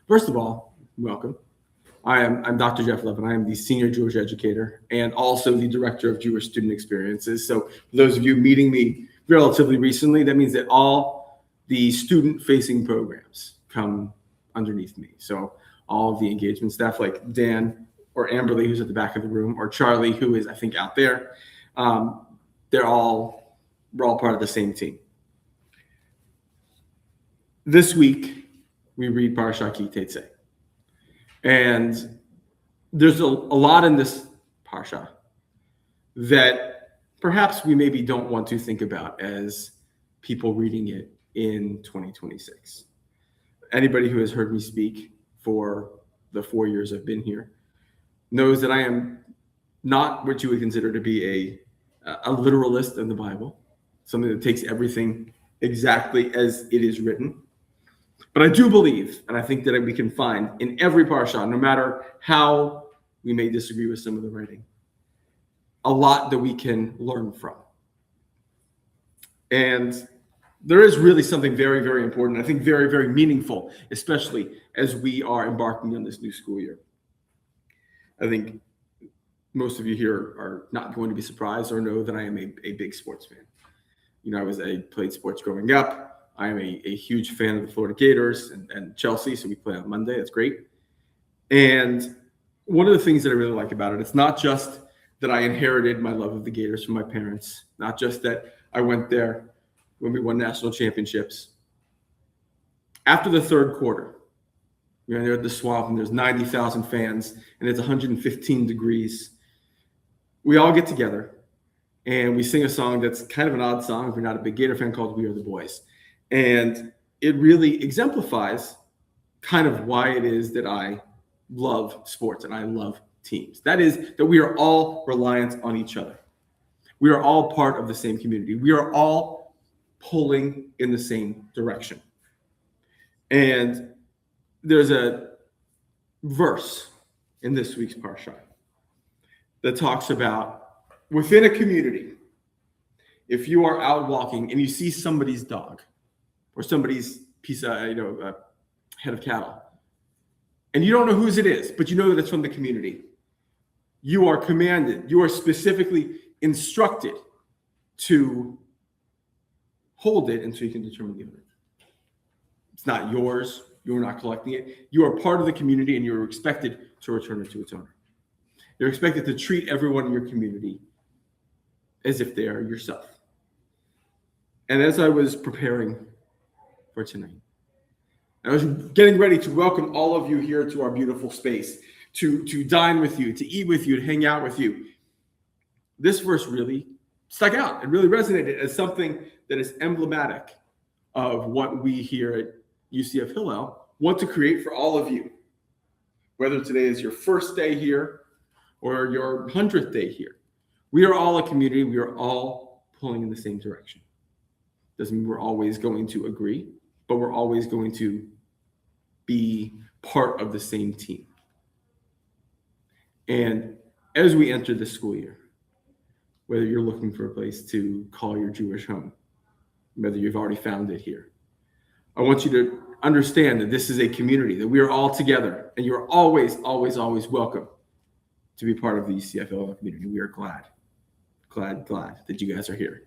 First of all, welcome. I'm Dr. Jeff Levin. I am the senior Jewish educator and also the director of Jewish student experiences. So for those of you meeting me relatively recently, that means that all the student-facing programs come underneath me. So all of the engagement staff, like Dan or Amberly, who's at the back of the room, or Charlie, who is, I think, out there, we're all part of the same team. This week, we read Parashat Teitzei. And there's a lot in this Parsha that perhaps we maybe don't want to think about as people reading it in 2026. Anybody who has heard me speak for the 4 years I've been here knows that I am not what you would consider to be a literalist in the Bible, something that takes everything exactly as it is written. But I do believe, and I think that we can find in every parsha, no matter how we may disagree with some of the writing, a lot that we can learn from. And there is really something very, very important, I think very, very meaningful, especially as we are embarking on this new school year. I think most of you here are not going to be surprised or know that I am a big sports fan. You know, I played sports growing up. I am a huge fan of the Florida Gators and Chelsea, so we play on Monday. That's great. And one of the things that I really like about it, it's not just that I inherited my love of the Gators from my parents, not just that I went there when we won national championships. After the third quarter, we're there at the Swamp, and there's 90,000 fans, and it's 115 degrees. We all get together, and we sing a song that's kind of an odd song if you're not a big Gator fan, called We Are the Boys. And it really exemplifies kind of why it is that I love sports and I love teams. That is that we are all reliant on each other. We are all part of the same community. We are all pulling in the same direction. And there's a verse in this week's Parashat that talks about within a community, if you are out walking and you see somebody's dog, or somebody's piece of, head of cattle, and you don't know whose it is, but you know that it's from the community, you are commanded, you are specifically instructed to hold it until you can determine the owner. It's not yours. You're not collecting it. You are part of the community, and you're expected to return it to its owner. You're expected to treat everyone in your community as if they are yourself. And as I was preparing for tonight, I was getting ready to welcome all of you here to our beautiful space, to dine with you, to eat with you, to hang out with you. This verse really stuck out. It really resonated as something that is emblematic of what we here at UCF Hillel want to create for all of you, whether today is your first day here or your 100th day here. We are all a community. We are all pulling in the same direction. Doesn't mean we're always going to agree, but we're always going to be part of the same team. And as we enter the school year, whether you're looking for a place to call your Jewish home, whether you've already found it here, I want you to understand that this is a community, that we are all together, and you're always, always, always welcome to be part of the UCF Hillel community. We are glad that you guys are here.